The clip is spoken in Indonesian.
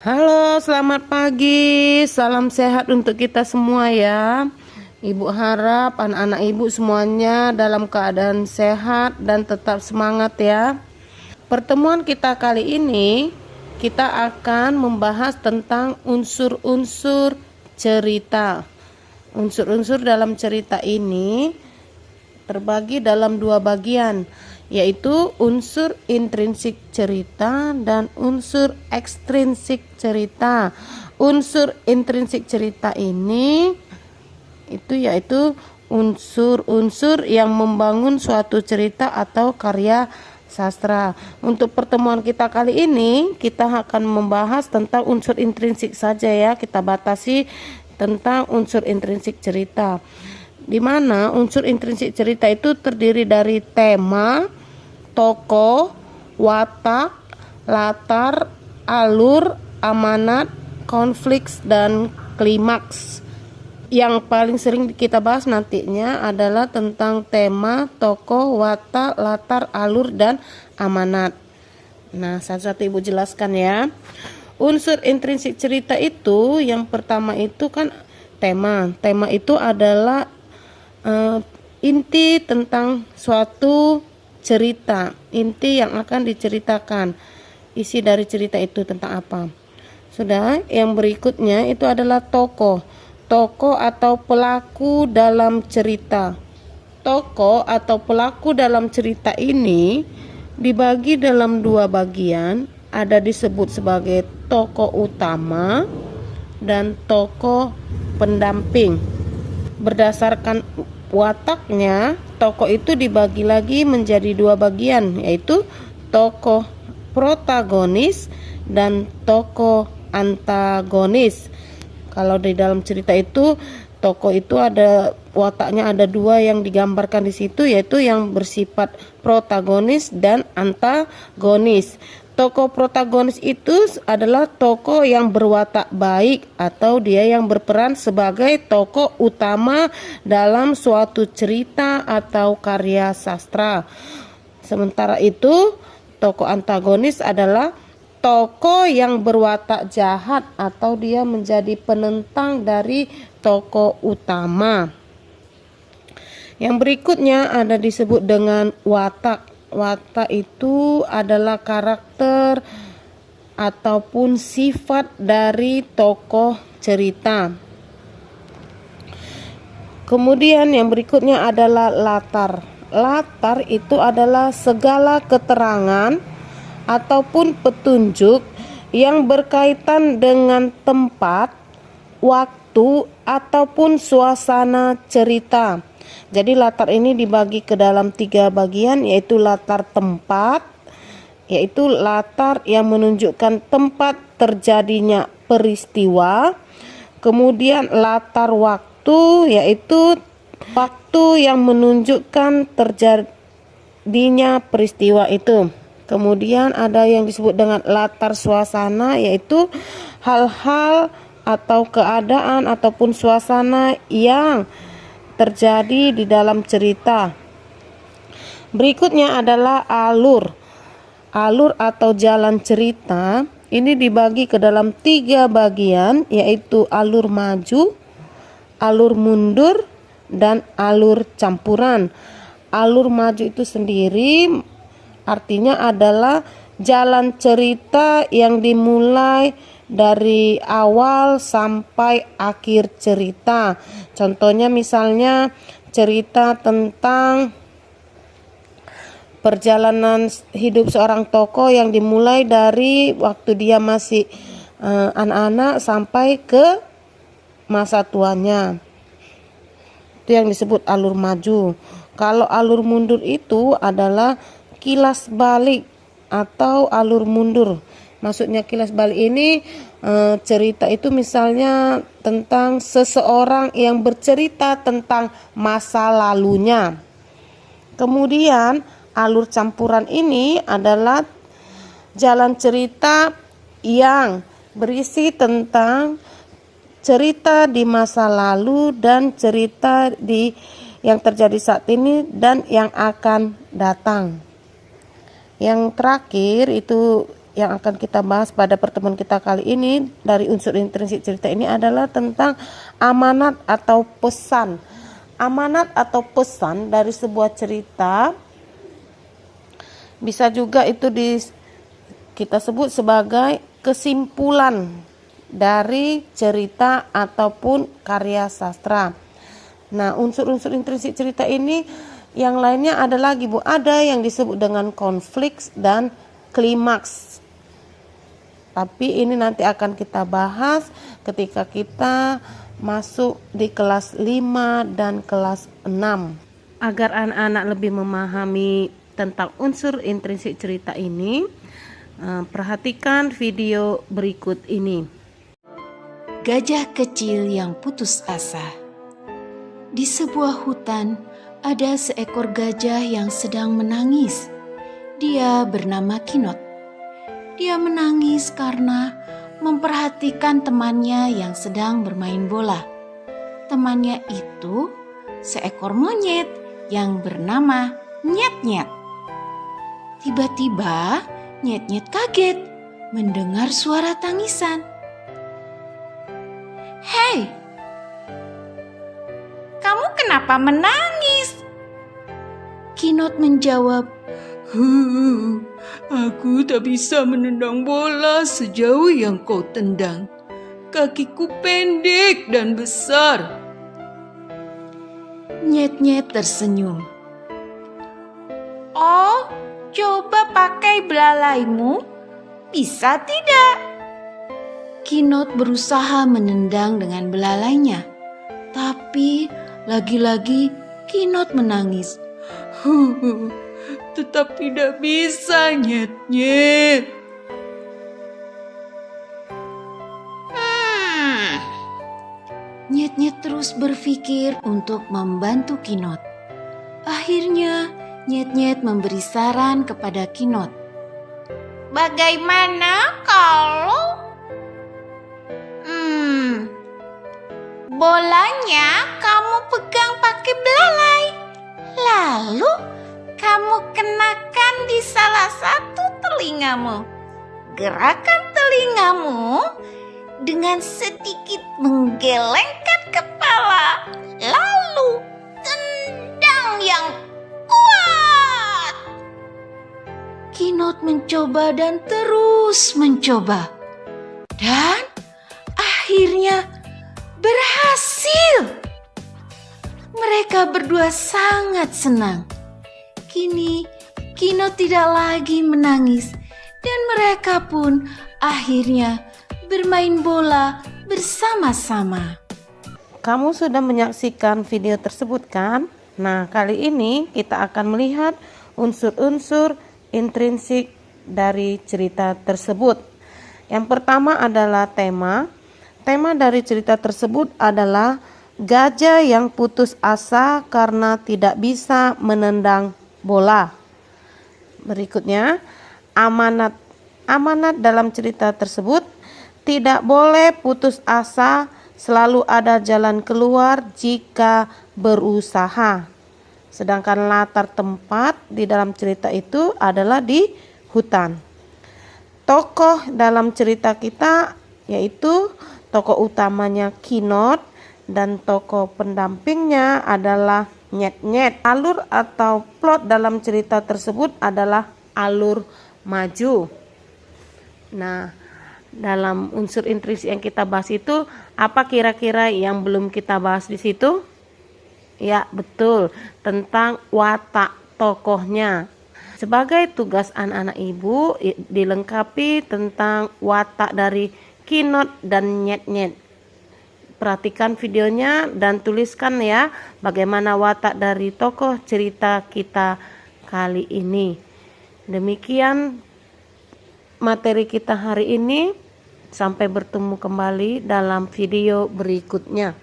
Halo, selamat pagi. Salam sehat untuk kita semua ya. Ibu harap anak-anak ibu semuanya dalam keadaan sehat dan tetap semangat ya. Pertemuan kita kali ini kita akan membahas tentang unsur-unsur cerita. Unsur-unsur dalam cerita ini terbagi dalam dua bagian, yaitu unsur intrinsik cerita dan unsur ekstrinsik cerita. Unsur intrinsik cerita ini yaitu unsur-unsur yang membangun suatu cerita atau karya sastra. Untuk pertemuan kita kali ini kita akan membahas tentang unsur intrinsik saja ya. Kita batasi tentang unsur intrinsik cerita, di mana unsur intrinsik cerita itu terdiri dari tema, tokoh, watak, latar, alur, amanat, konflik, dan klimaks. Yang paling sering kita bahas nantinya adalah tentang tema, tokoh, watak, latar, alur, dan amanat. Nah, satu-satu ibu jelaskan ya. Unsur intrinsik cerita itu yang pertama itu kan tema. Tema itu adalah inti tentang suatu cerita, inti yang akan diceritakan. Isi dari cerita itu tentang apa? Sudah, yang berikutnya itu adalah tokoh. Tokoh atau pelaku dalam cerita. Tokoh atau pelaku dalam cerita ini dibagi dalam dua bagian, ada disebut sebagai tokoh utama dan tokoh pendamping. Berdasarkan wataknya, tokoh itu dibagi lagi menjadi dua bagian, yaitu tokoh protagonis dan tokoh antagonis. Kalau di dalam cerita itu, tokoh itu ada wataknya, ada dua yang digambarkan di situ, yaitu yang bersifat protagonis dan antagonis. Tokoh protagonis itu adalah tokoh yang berwatak baik atau dia yang berperan sebagai tokoh utama dalam suatu cerita atau karya sastra. Sementara itu, tokoh antagonis adalah tokoh yang berwatak jahat atau dia menjadi penentang dari tokoh utama. Yang berikutnya ada disebut dengan watak. Watak itu adalah karakter ataupun sifat dari tokoh cerita. Kemudian yang berikutnya adalah latar. Latar itu adalah segala keterangan ataupun petunjuk yang berkaitan dengan tempat, waktu, ataupun suasana cerita. Jadi latar ini dibagi ke dalam tiga bagian, yaitu latar tempat, yaitu latar yang menunjukkan tempat terjadinya peristiwa. Kemudian latar waktu, yaitu waktu yang menunjukkan terjadinya peristiwa itu. Kemudian ada yang disebut dengan latar suasana, yaitu hal-hal atau keadaan ataupun suasana yang terjadi di dalam cerita. Berikutnya adalah alur. Alur atau jalan cerita ini dibagi ke dalam tiga bagian, yaitu alur maju, alur mundur, dan alur campuran. Alur maju itu sendiri artinya adalah jalan cerita yang dimulai dari awal sampai akhir cerita. Contohnya misalnya cerita tentang perjalanan hidup seorang tokoh yang dimulai dari waktu dia masih anak-anak sampai ke masa tuanya. Itu yang disebut alur maju. Kalau alur mundur itu adalah kilas balik atau alur mundur. Maksudnya kilas balik ini cerita itu misalnya tentang seseorang yang bercerita tentang masa lalunya. Kemudian alur campuran ini adalah jalan cerita yang berisi tentang cerita di masa lalu dan cerita yang terjadi saat ini dan yang akan datang. Yang terakhir itu yang akan kita bahas pada pertemuan kita kali ini dari unsur intrinsik cerita ini adalah tentang amanat atau pesan. Amanat atau pesan dari sebuah cerita bisa juga itu kita sebut sebagai kesimpulan dari cerita ataupun karya sastra. Nah, unsur-unsur intrinsik cerita ini yang lainnya ada lagi, Bu. Ada yang disebut dengan konflik dan klimaks. Tapi ini nanti akan kita bahas ketika kita masuk di kelas 5 dan kelas 6. Agar anak-anak lebih memahami tentang unsur intrinsik cerita ini, perhatikan video berikut ini. Gajah kecil yang putus asa. Di sebuah hutan ada seekor gajah yang sedang menangis. Dia bernama Kinot. Dia menangis karena memperhatikan temannya yang sedang bermain bola. Temannya itu seekor monyet yang bernama Nyet-Nyet. Tiba-tiba Nyet-Nyet kaget mendengar suara tangisan. "Hei, kamu kenapa menangis?" Kinot menjawab, "Aku tak bisa menendang bola sejauh yang kau tendang. Kakiku pendek dan besar." Nyet-Nyet tersenyum. "Oh, coba pakai belalaimu. Bisa tidak?" Kinot berusaha menendang dengan belalainya. Tapi lagi-lagi Kinot menangis. "Tetap tidak bisa, Nyet-Nyet." Nyet-Nyet terus berpikir untuk membantu Kinot. Akhirnya Nyet-Nyet memberi saran kepada Kinot. "Bagaimana kalau bolanya kamu pegang pakai belalai, lalu kamu kenakan di salah satu telingamu. Gerakan telingamu dengan sedikit menggelengkan kepala, lalu tendang yang kuat." Kinot mencoba dan terus mencoba. Dan akhirnya berhasil. Mereka berdua sangat senang. Kini Kinot tidak lagi menangis dan mereka pun akhirnya bermain bola bersama-sama. Kamu sudah menyaksikan video tersebut kan? Nah, kali ini kita akan melihat unsur-unsur intrinsik dari cerita tersebut. Yang pertama adalah tema. Tema dari cerita tersebut adalah gajah yang putus asa karena tidak bisa menendang bola. Berikutnya, amanat. Amanat dalam cerita tersebut, tidak boleh putus asa, selalu ada jalan keluar jika berusaha. Sedangkan latar tempat di dalam cerita itu adalah di hutan. Tokoh dalam cerita kita yaitu tokoh utamanya Kinot dan tokoh pendampingnya adalah Nyet-Nyet. Alur atau plot dalam cerita tersebut adalah alur maju. Nah, dalam unsur intrinsik yang kita bahas itu, apa kira-kira yang belum kita bahas di situ? Ya, betul, tentang watak tokohnya. Sebagai tugas anak-anak ibu, dilengkapi tentang watak dari Kinot dan Nyet-Nyet. Perhatikan videonya dan tuliskan ya bagaimana watak dari tokoh cerita kita kali ini. Demikian materi kita hari ini. Sampai bertemu kembali dalam video berikutnya.